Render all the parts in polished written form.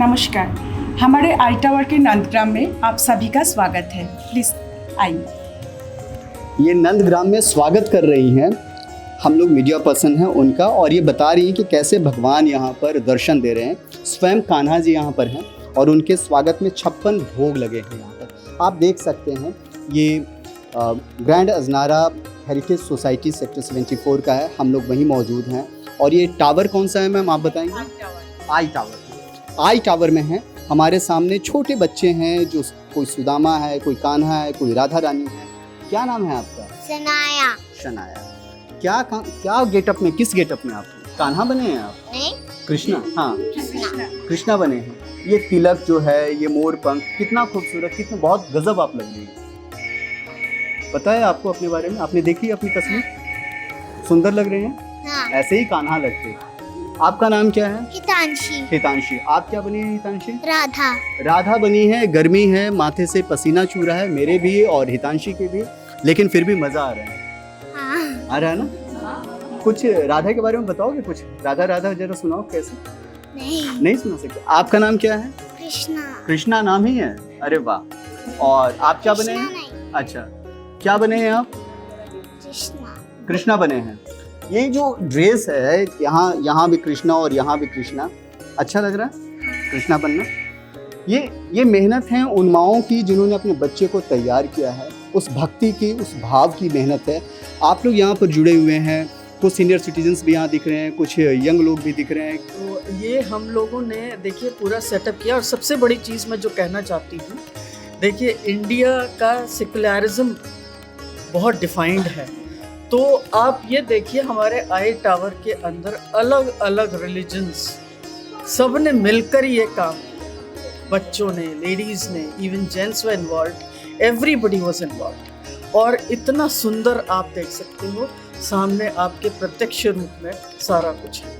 नमस्कार, हमारे आई टावर के नंदग्राम में आप सभी का स्वागत है। प्लीज़ आइए। ये नंदग्राम में स्वागत कर रही हैं, हम लोग मीडिया पर्सन हैं उनका, और ये बता रही हैं कि कैसे भगवान यहाँ पर दर्शन दे रहे हैं। स्वयं कान्हा जी यहाँ पर हैं और उनके स्वागत में 56 भोग लगे हैं यहाँ पर। आप देख सकते हैं ये grand Ajnara heritage society sector 74 का है, हम लोग वहीं मौजूद हैं। और ये टावर कौन सा है मैम, आप बताएंगे? आई टावर। आई टावर में है। हमारे सामने छोटे बच्चे हैं, जो कोई सुदामा है, कोई कान्हा है, कोई राधा रानी है। क्या नाम है आपका? शनाया। शनाया। क्या गेटअप में, किस गेटअप में आप कान्हा बने हैं आप? नहीं, कृष्णा। हाँ, कृष्णा बने हैं। ये तिलक जो है, ये मोर पंख, कितना खूबसूरत, कितना बहुत गजब आप लग रही है। पता है आपको अपने बारे में? आपने देखी अपनी तस्वीर? सुंदर लग रहे हैं। हाँ। ऐसे ही कान्हा लगते हैं। आपका नाम क्या है? हितांशी। हितांशी। आप क्या बनी है हितांशी? राधा। राधा बनी है। गर्मी है, माथे से पसीना चू रहा है, मेरे भी और हितांशी के भी, लेकिन फिर भी मजा आ रहा है। हाँ। आ रहा है ना? कुछ राधा के बारे में बताओगे? कुछ राधा राधा जरा सुनाओ कैसे। नहीं सुना सकते। आपका नाम क्या है? कृष्णा। कृष्णा नाम ही है। अरे वाह। और आप क्या बने हैं? अच्छा, क्या बने हैं आप? कृष्णा। कृष्णा बने हैं। ये जो ड्रेस है, यहाँ भी कृष्णा और यहाँ भी कृष्णा, अच्छा लग रहा है कृष्णा बनना। ये मेहनत है उन माओं की जिन्होंने अपने बच्चे को तैयार किया है। उस भक्ति की, उस भाव की मेहनत है। आप लोग यहाँ पर जुड़े हुए हैं, कुछ सीनियर सिटीजन्स भी यहाँ दिख रहे हैं, कुछ यंग लोग भी दिख रहे हैं। तो ये हम लोगों ने देखिए पूरा सेटअप किया। और सबसे बड़ी चीज़ मैं जो कहना चाहती हूँ, देखिए इंडिया का सेकुलरिज्म बहुत डिफाइंड है। तो आप ये देखिए हमारे आई टावर के अंदर अलग अलग रिलीजन्स सब ने मिलकर ये काम किया। बच्चों ने, लेडीज़ ने, even gents were involve, everybody was involve. और इतना सुंदर आप देख सकते हो सामने आपके प्रत्यक्ष रूप में सारा कुछ है।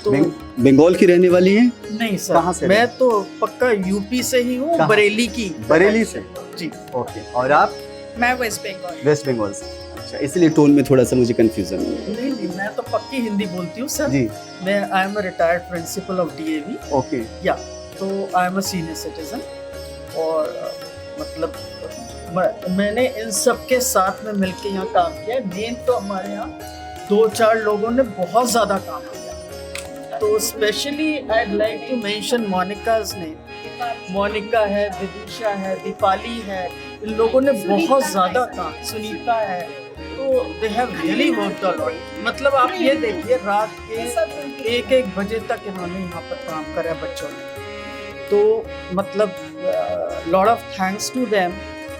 तो बंगाल की रहने वाली हैं? नहीं सर, कहाँ से? मैं तो पक्का यूपी से ही हूँ, बरेली की। बरेली से जी। ओके। और आप? मैं वेस्ट बंगाल। वेस्ट बंगाल से। अच्छा, इसलिए टोन में थोड़ा सा मुझे कंफ्यूजन है। नहीं, मैं तो पक्की हिंदी बोलती हूँ सर जी। मैं I am a retired principle of DAV. Okay. या तो I am a senior citizen. और मतलब मैंने इन सब के साथ में मिलके यहाँ काम किया है। मेन तो हमारे यहाँ 2-4 लोगों ने बहुत ज़्यादा काम किया। तो specially I like to mention Monika's name. Monika है, विदिशा है, दीपाली है, इन लोगों ने बहुत ज़्यादा काम, सुनीता है। तो they have really worked a lot. मतलब आप ये देखिए रात के 1-1 बजे तक इन्होंने यहाँ पर काम करा है बच्चों ने। तो मतलब lot of thanks to them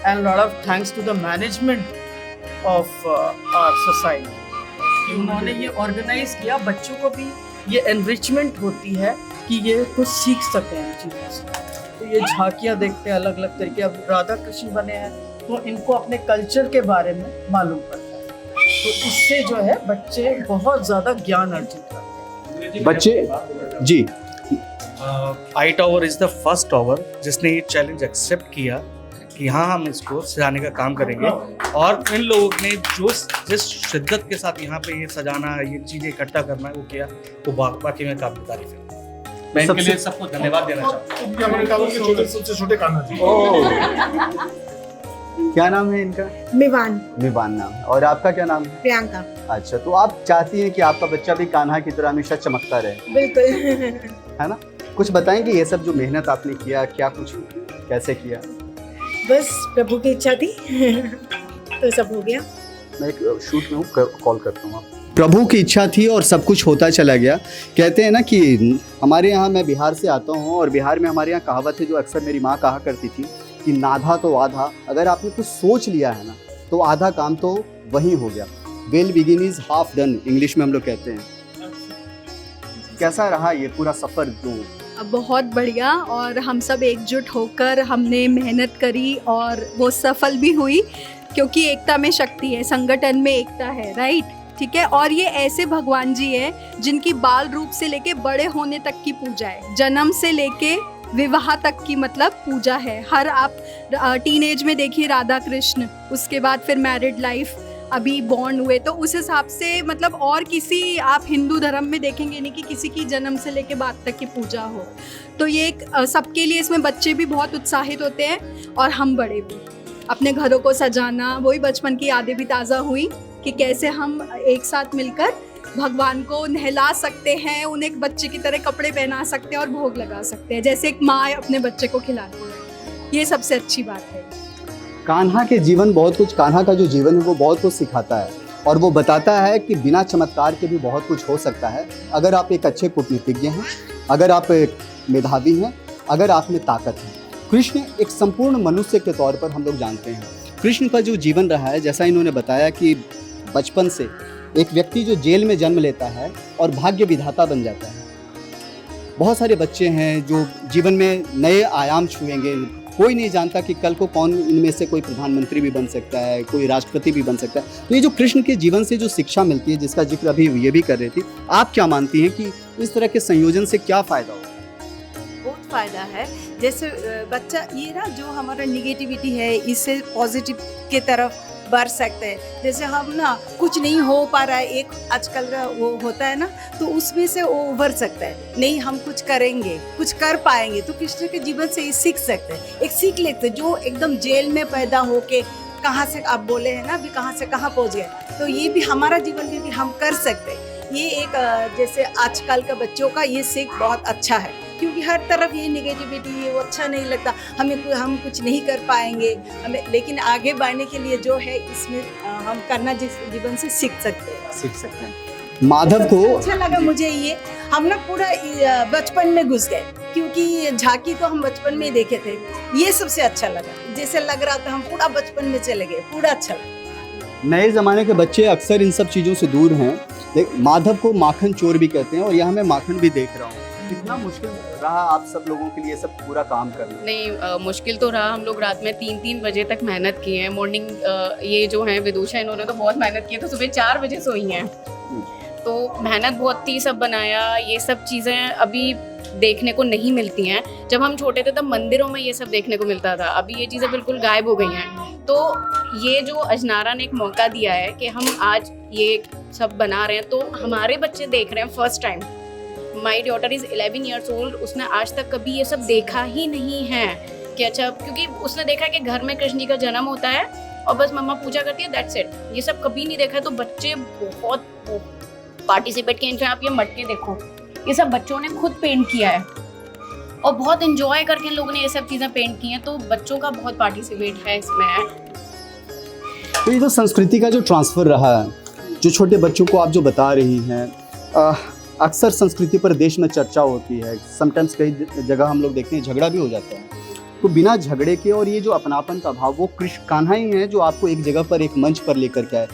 and lot of thanks to the management of our society. उन्होंने ये ऑर्गेनाइज किया। बच्चों को भी ये एनरिचमेंट होती है कि ये कुछ सीख सकें इन चीज़ों से। तो ये झांकियाँ देखते हैं अलग अलग तरीके। अब राधा कृष्ण बने हैं तो इनको अपने कल्चर के बारे में मालूम पड़ता है। तो इससे जो है बच्चे बहुत ज़्यादा ज्ञान अर्जित करते हैं। बच्चे जी। Eye tower is the first tower जिसने ये चैलेंज एक्सेप्ट किया कि हाँ हम इसको सजाने का काम करेंगे। और इन लोगों ने जिस शिद्दत के साथ यहाँ पे ये सजाना, ये चीज़ें इकट्ठा करना है वो किया, तो बाकी में काफ़ी तारीफ है। मैं इनके लिए सबको धन्यवाद देना चाहता हूँ। सबसे छोटे कान्हा जी। क्या नाम है इनका? मिवान। मिवान नाम है। और आपका क्या नाम है? प्रियंका। अच्छा, तो आप चाहती हैं कि आपका बच्चा भी कान्हा की तरह हमेशा चमकता रहे, बिल्कुल। है ना? कुछ बताएंगे ये सब जो मेहनत आपने किया, क्या कुछ कैसे किया? बस प्रभु की इच्छा थी तो सब हो गया। मैं एक शूट में हूँ, कॉल करता हूँ। प्रभु की इच्छा थी और सब कुछ होता चला गया। कहते हैं ना कि हमारे यहाँ, मैं बिहार से आता हूँ और बिहार में हमारे यहाँ कहावत है जो अक्सर मेरी माँ कहा करती थी कि नाधा तो आधा। अगर आपने कुछ सोच लिया है ना तो आधा काम तो वहीं हो गया। Well begin is half done, English में हम लोग कहते हैं। कैसा रहा ये पूरा सफ़र? जो बहुत बढ़िया, और हम सब एकजुट होकर हमने मेहनत करी और वो सफल भी हुई, क्योंकि एकता में शक्ति है, संगठन में एकता है, राइट? ठीक है। और ये ऐसे भगवान जी है जिनकी बाल रूप से लेके बड़े होने तक की पूजा है, जन्म से लेके विवाह तक की मतलब पूजा है। हर आप टीनेज में देखिए राधा कृष्ण, उसके बाद फिर मैरिड लाइफ, अभी बॉर्न हुए, तो उस हिसाब से मतलब और किसी आप हिंदू धर्म में देखेंगे नहीं कि किसी की जन्म से लेके बात तक की पूजा हो। तो ये एक सबके लिए, इसमें बच्चे भी बहुत उत्साहित होते हैं और हम बड़े भी। अपने घरों को सजाना, वही बचपन की यादें भी ताज़ा हुई कि कैसे हम एक साथ मिलकर भगवान को नहला सकते हैं, उन्हें एक बच्चे की तरह कपड़े पहना सकते हैं और भोग लगा सकते हैं, जैसे एक माँ अपने बच्चे को खिलाती है। ये सबसे अच्छी बात है। कान्हा के जीवन बहुत कुछ, कान्हा का जो जीवन है वो बहुत कुछ सिखाता है और वो बताता है कि बिना चमत्कार के भी बहुत कुछ हो सकता है अगर आप एक अच्छे कूटनीतिज्ञ हैं, अगर आप एक मेधावी हैं, अगर आप में ताकत है। कृष्ण एक संपूर्ण मनुष्य के तौर पर हम लोग जानते हैं। कृष्ण का जो जीवन रहा है, जैसा इन्होंने बताया कि बचपन से एक व्यक्ति जो जेल में जन्म लेता है और भाग्य विधाता बन जाता है। बहुत सारे बच्चे हैं जो जीवन में नए आयाम छुएंगे, कोई नहीं जानता कि कल को कौन इनमें से कोई प्रधानमंत्री भी बन सकता है, कोई राष्ट्रपति भी बन सकता है। तो ये जो कृष्ण के जीवन से जो शिक्षा मिलती है, जिसका जिक्र अभी ये भी कर रही थी, आप क्या मानती हैं कि इस तरह के संयोजन से क्या फ़ायदा होगा? बहुत फ़ायदा है। जैसे बच्चा ये ना जो हमारा निगेटिविटी है इससे पॉजिटिव के तरफ बढ़ सकते हैं। जैसे हम ना कुछ नहीं हो पा रहा है, एक आजकल का वो होता है ना, तो उसमें से वो उभर सकता है, नहीं हम कुछ करेंगे, कुछ कर पाएंगे। तो कृष्ण के जीवन से ये सीख सकते हैं, एक सीख लेते हैं। जो एकदम जेल में पैदा होके कहाँ से आप बोले हैं ना अभी कहाँ से कहाँ पहुँच गए, तो ये भी हमारा जीवन में भी हम कर सकते हैं। ये एक जैसे आजकल का बच्चों का ये सीख बहुत अच्छा है, क्योंकि हर तरफ ये निगेटिविटी है, वो अच्छा नहीं लगता, हम कुछ नहीं कर पाएंगे हमें। लेकिन आगे बढ़ने के लिए जो है इसमें हम करना जीवन से सीख सकते हैं। माधव को अच्छा लगा मुझे ये, हम ना पूरा बचपन में घुस गए, क्योंकि झांकी तो हम बचपन में ही देखे थे। ये सबसे अच्छा लगा, जैसे लग रहा था हम पूरा बचपन में चले गए, पूरा अच्छा लगा। नए ज़माने के बच्चे अक्सर इन सब चीज़ों से दूर हैं। माधव को माखन चोर भी कहते हैं और यहाँ मैं माखन भी देख रहा हूँ। कितना मुश्किल रहा आप सब लोगों के लिए सब पूरा काम करना? नहीं, मुश्किल तो रहा। हम लोग रात में 3-3 बजे तक मेहनत की है। मॉर्निंग ये जो है विदुषा, इन्होंने तो बहुत मेहनत की है, तो सुबह 4 बजे सोई हैं। तो मेहनत बहुत थी, सब बनाया। ये सब चीज़ें अभी देखने को नहीं मिलती हैं। जब हम छोटे थे तब मंदिरों में ये सब देखने को मिलता था, अभी ये चीज़ें बिल्कुल गायब हो गई हैं। तो ये जो अजनारा ने एक मौका दिया है कि हम आज ये सब बना रहे हैं, तो हमारे बच्चे देख रहे हैं first time. My daughter is 11 years old, उसने आज तक कभी ये सब देखा ही नहीं है कि अच्छा, क्योंकि उसने देखा कि घर में कृष्ण जी का जन्म होता है और बस मम्मा पूजा करती है, दैट्स इट। ये सब कभी नहीं देखा है। तो बच्चे बहुत पार्टिसिपेट किए। आप ये मटके देखो, ये सब बच्चों ने खुद पेंट किया है और बहुत एंजॉय करके इन लोगों ने ये सब चीज़ें पेंट की हैं। तो बच्चों का बहुत पार्टिसिपेट है इसमें। तो ये जो संस्कृति का जो ट्रांसफ़र रहा है, जो छोटे बच्चों को आप जो बता रही हैं, अक्सर संस्कृति पर देश में चर्चा होती है। समटाइम्स कई जगह हम लोग देखते हैं झगड़ा भी हो जाता है। तो बिना झगड़े के और ये जो अपनापन का भाव, वो कृष्ण कान्हा ही है जो आपको एक जगह पर, एक मंच पर लेकर के आए।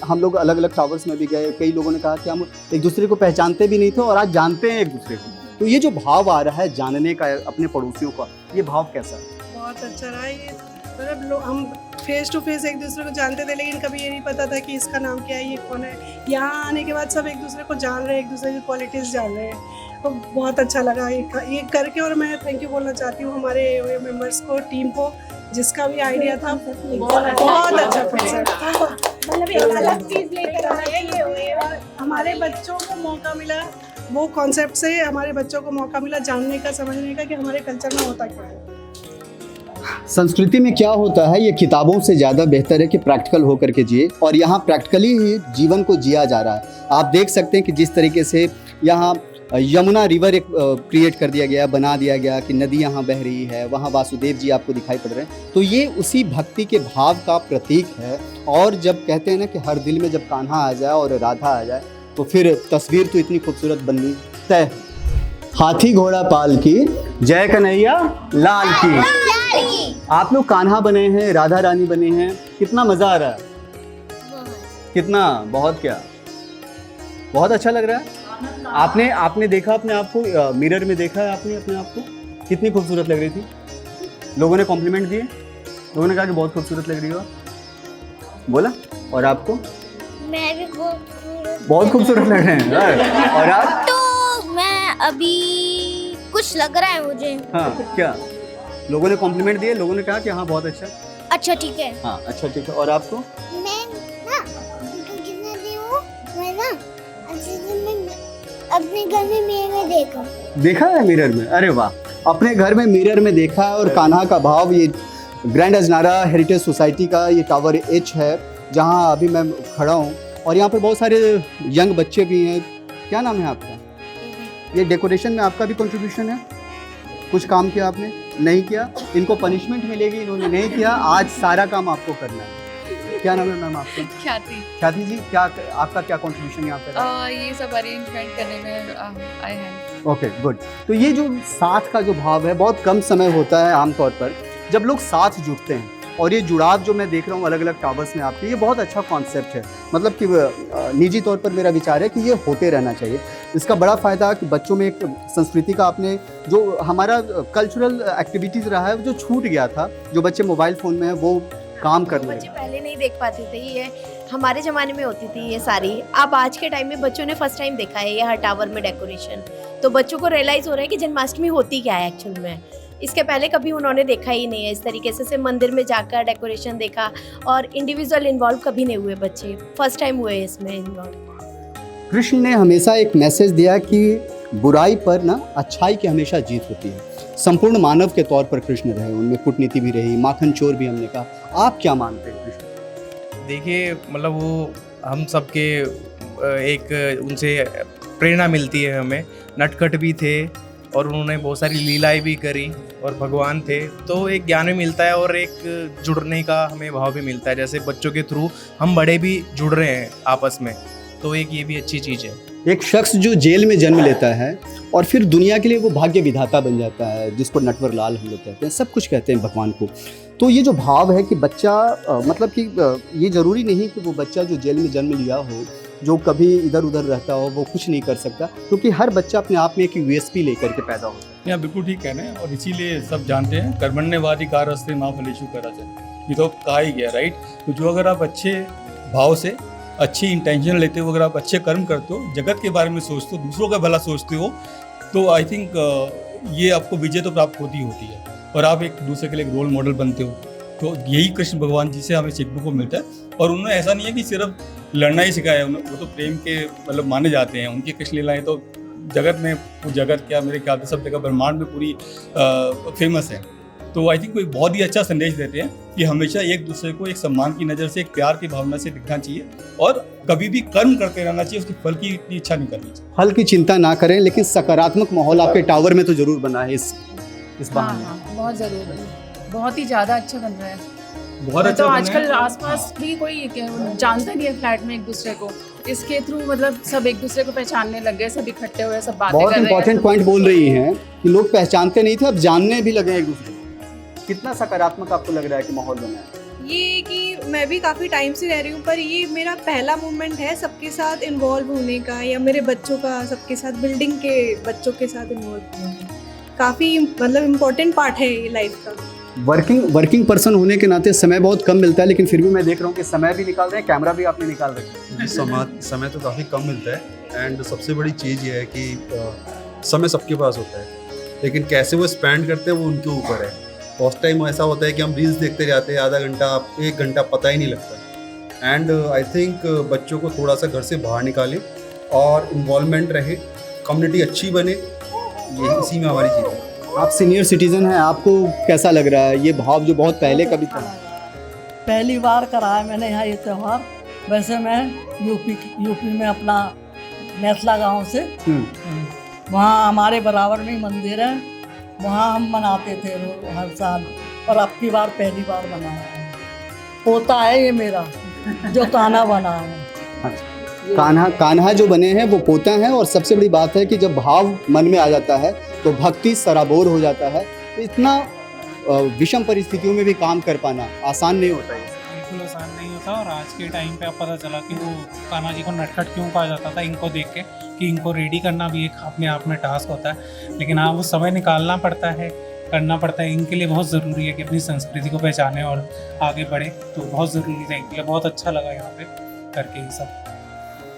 हम लोग अलग अलग टावर्स में भी गए, कई लोगों ने कहा कि हम एक दूसरे को पहचानते भी नहीं थे और आज जानते हैं एक दूसरे को। तो ये जो भाव आ रहा है जानने का अपने पड़ोसियों का, ये भाव कैसा है? बहुत अच्छा रहा ये। मतलब हम फेस टू फेस एक दूसरे को जानते थे, लेकिन कभी ये नहीं पता था कि इसका नाम क्या है, ये कौन है। यहाँ आने के बाद सब एक दूसरे को जान रहे हैं, एक दूसरे की क्वालिटीज़ जान रहे हैं। तो बहुत अच्छा लगा ये करके। और मैं थैंक यू बोलना चाहती हूँ हमारे मेंबर्स को, टीम को, जिसका भी आइडिया था। बहुत अच्छा कॉन्सेप्ट, मतलब एक अलग चीज़ लेकर आए ये हुए और हमारे बच्चों को मौका मिला। वो कॉन्सेप्ट से हमारे बच्चों को मौका मिला जानने का, समझने का कि हमारे कल्चर में होता क्या है। संस्कृति में क्या होता है, ये किताबों से ज़्यादा बेहतर है कि प्रैक्टिकल होकर के जिए, और यहाँ प्रैक्टिकली ही जीवन को जिया जा रहा है। आप देख सकते हैं कि जिस तरीके से यहाँ यमुना रिवर एक क्रिएट कर दिया गया, बना दिया गया कि नदी यहाँ बह रही है, वहाँ वासुदेव जी आपको दिखाई पड़ रहे हैं। तो ये उसी भक्ति के भाव का प्रतीक है। और जब कहते हैं ना कि हर दिल में जब कान्हा आ जाए और राधा आ जाए, तो फिर तस्वीर तो इतनी खूबसूरत बननी तय। हाथी घोड़ा पाल की जय कन्हैया लाल की। आप लोग कान्हा बने हैं, राधा रानी बने हैं, कितना मजा आ रहा है? कितना? बहुत क्या? बहुत अच्छा लग रहा है। आपने देखा अपने आप को मिरर में, देखा है आपने अपने आप को? कितनी खूबसूरत लग रही थी। लोगों ने कॉम्प्लीमेंट दिए, लोगों ने कहा कि बहुत खूबसूरत लग रही हो, बोला। और आपको? मैं भी बहुत खूबसूरत लग रहे हैं। और आप? तो मैं अभी कुछ लग रहा है मुझे। हाँ, क्या लोगों ने कॉम्प्लीमेंट दिए? लोगों ने कहा कि हाँ बहुत अच्छा। अच्छा ठीक है। हाँ अच्छा ठीक है। और आपको? मैं ना घर में मैंने देखा। देखा है मिरर में? अरे वाह, अपने घर में मिरर में देखा है। और कान्हा का भाव, ये ग्रैंड अजनारा हेरिटेज सोसाइटी का ये टावर एच है जहाँ अभी मैं खड़ा हूँ। और यहाँ पर बहुत सारे यंग बच्चे भी हैं। क्या नाम है आपका? ये डेकोरेशन में आपका भी कंट्रीब्यूशन है? कुछ काम किया आपने? नहीं किया? इनको पनिशमेंट मिलेगी, इन्होंने नहीं किया। आज सारा काम आपको करना है। क्या नाम है मैम आपका? ख्याति। ख्याति जी, क्या आपका क्या कंट्रीब्यूशन यहाँ पर? ये सब अरेंजमेंट करने में आए हैं। Okay, good. तो ये जो साथ का जो भाव है, बहुत कम समय होता है आमतौर पर जब लोग साथ जुड़ते हैं। और ये जुड़ाव जो मैं देख रहा हूँ अलग अलग टावर्स में आपके, ये बहुत अच्छा कॉन्सेप्ट है। मतलब कि निजी तौर पर मेरा विचार है कि ये होते रहना चाहिए। इसका बड़ा फ़ायदा कि बच्चों में एक संस्कृति का, आपने जो हमारा कल्चरल एक्टिविटीज़ रहा है जो छूट गया था, जो बच्चे मोबाइल फ़ोन में है वो काम कर रहे बच्चे पहले नहीं देख पाते थे, ये हमारे ज़माने में होती थी ये सारी। अब आज के टाइम में बच्चों ने फर्स्ट टाइम देखा है ये हर टावर में डेकोरेशन, तो बच्चों को रियलाइज़ हो रहा है कि जन्माष्टमी होती क्या है एक्चुअल में। इसके पहले कभी उन्होंने देखा ही नहीं है इस तरीके से मंदिर में जाकर डेकोरेशन देखा, और इंडिविजुअल इन्वॉल्व कभी नहीं हुए बच्चे, फर्स्ट टाइम हुए इसमें इन्वॉल्व। कृष्ण ने हमेशा एक मैसेज दिया कि बुराई पर ना अच्छाई की हमेशा जीत होती है। संपूर्ण मानव के तौर पर कृष्ण रहे, उनमें कूटनीति भी रही, माखन चोर भी हमने कहा। आप क्या मानते हैं कृष्ण? देखिए, मतलब वो हम सबके एक उनसे प्रेरणा मिलती है हमें। नटखट भी थे और उन्होंने बहुत सारी लीलाएं भी करी और भगवान थे, तो एक ज्ञान भी मिलता है और एक जुड़ने का हमें भाव भी मिलता है। जैसे बच्चों के थ्रू हम बड़े भी जुड़ रहे हैं आपस में, तो एक ये भी अच्छी चीज़ है। एक शख्स जो जेल में जन्म लेता है और फिर दुनिया के लिए वो भाग्य विधाता बन जाता है, जिसको नटवर लाल हम लोग कहते हैं, सब कुछ कहते हैं भगवान को। तो ये जो भाव है कि बच्चा मतलब कि ये ज़रूरी नहीं कि वो बच्चा जो जेल में जन्म लिया हो, जो कभी इधर उधर रहता हो, वो कुछ नहीं कर सकता, क्योंकि हर बच्चा अपने आप में एक यूएसपी लेकर के पैदा होता है। यहाँ बिल्कुल ठीक कहना है, और इसीलिए सब जानते हैं कर्मण्यवादी कारस्ते माँ फलेषु कदाचन, ये तो कहा ही गया, राइट। तो जो अगर आप अच्छे भाव से, अच्छी इंटेंशन लेते हो, अगर आप अच्छे कर्म करते हो, जगत के बारे में सोचते हो, दूसरों का भला सोचते हो, तो आई थिंक ये आपको विजय तो प्राप्त होती होती है, और आप एक दूसरे के लिए एक रोल मॉडल बनते हो। तो यही कृष्ण भगवान जी से हमें सीखने को मिलता है। और उन्होंने ऐसा नहीं है कि सिर्फ लड़ना ही सिखाया है, वो तो प्रेम के मतलब माने जाते हैं। उनकी कृष्ण लीलाएं तो जगत में, जगत क्या मेरे ख्याल से सब जगह ब्रह्मांड में पूरी फेमस है। तो आई थिंक कोई बहुत ही अच्छा संदेश देते हैं कि हमेशा एक दूसरे को एक सम्मान की नज़र से, एक प्यार की भावना से दिखना चाहिए, और कभी भी कर्म करते रहना चाहिए, उसकी फल की इतनी इच्छा नहीं करनी चाहिए। फल की चिंता ना करें, लेकिन सकारात्मक माहौल आपके टावर में तो जरूर बना है इस बहाने। हाँ, बहुत ज़रूर, बहुत ही ज़्यादा अच्छा बन रहा है। बहुत अच्छा तो आजकल आसपास भी कोई जानता नहीं है फ्लैट में एक दूसरे को, इसके थ्रू मतलब सब एक दूसरे को पहचानने लग गए, सब इकट्ठे हुए, सब बातें कर रहे हैं। बहुत इंपॉर्टेंट पॉइंट बोल रही हैं कि लोग पहचानते नहीं थे, अब जानने भी लगे एक दूसरे को। कितना सकारात्मक आपको लग रहा है कि माहौल बना है? ये कि मैं भी काफ़ी टाइम से रह रही हूँ, पर ये मेरा पहला मूवमेंट है सबके साथ इन्वॉल्व होने का, या मेरे बच्चों का सबके साथ, बिल्डिंग के बच्चों के साथ इन्वॉल्व होने का। काफ़ी मतलब इम्पोर्टेंट पार्ट है ये लाइफ का। वर्किंग पर्सन होने के नाते समय बहुत कम मिलता है, लेकिन फिर भी मैं देख रहा हूँ कि समय भी निकाल रहे हैं, कैमरा भी आपने निकाल रखा है। समय तो काफ़ी कम मिलता है, एंड सबसे बड़ी चीज़ ये है कि समय सबके पास होता है, लेकिन कैसे वो स्पेंड करते हैं वो उनके ऊपर है। फर्स्ट टाइम ऐसा होता है कि हम रील्स देखते जाते हैं, आधा घंटा 1 घंटा पता ही नहीं लगता। एंड आई थिंक बच्चों को थोड़ा सा घर से बाहर निकालें और इन्वॉल्वमेंट रहे, कम्युनिटी अच्छी बने, ये इसी में हमारी चीज़ है। आप सीनियर सिटीजन हैं, आपको कैसा लग रहा है ये भाव जो बहुत पहले कभी था? पहली बार कराया मैंने यहाँ ये त्यौहार। वैसे मैं यूपी में अपना मैथला गांव से, वहाँ हमारे बराबर में मंदिर है, वहाँ हम मनाते थे हर साल, और अब की बार पहली बार मनाया है। पोता है ये मेरा जो कान्हा बना है। कान्हा जो बने हैं वो पोता हैं, और सबसे बड़ी बात है कि जब भाव मन में आ जाता है तो भक्ति सराबोर हो जाता है। तो इतना विषम परिस्थितियों में भी काम कर पाना आसान नहीं होता है। बिल्कुल आसान नहीं होता, और आज के टाइम पे अब पता चला कि वो कान्हा जी को नटखट क्यों कहा जाता था, इनको देख के, कि इनको रेडी करना भी एक अपने आप में टास्क होता है। लेकिन हाँ, वो समय निकालना पड़ता है, करना पड़ता है। इनके लिए बहुत ज़रूरी है कि अपनी संस्कृति को पहचाने और आगे बढ़े, तो बहुत ज़रूरी था इनके लिए। बहुत अच्छा लगा यहाँ पे करके ये सब।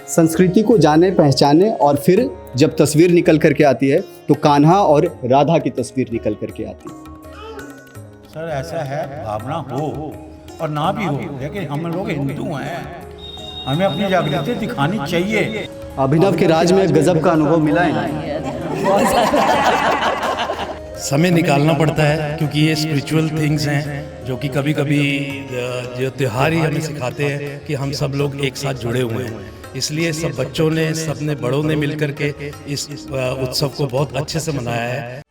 संस्कृति को जाने पहचाने, और फिर जब तस्वीर निकल करके आती है तो कान्हा और राधा की तस्वीर निकल करके आती है। सर ऐसा है, भावना हो और ना भी हो, लेकिन हम लोग हिंदू हैं, हमें अपनी जागृति दिखानी चाहिए। अभिनव के राज में गजब का अनुभव मिला है। समय निकालना पड़ता है क्योंकि ये स्पिरिचुअल थिंग्स हैं जो कि कभी कभी जो त्योहार ही हमें सिखाते हैं कि हम सब लोग एक साथ जुड़े हुए हैं। इसलिए सब बच्चों ने, सबने, बड़ों ने मिलकर के इस उत्सव को बहुत अच्छे से मनाया है।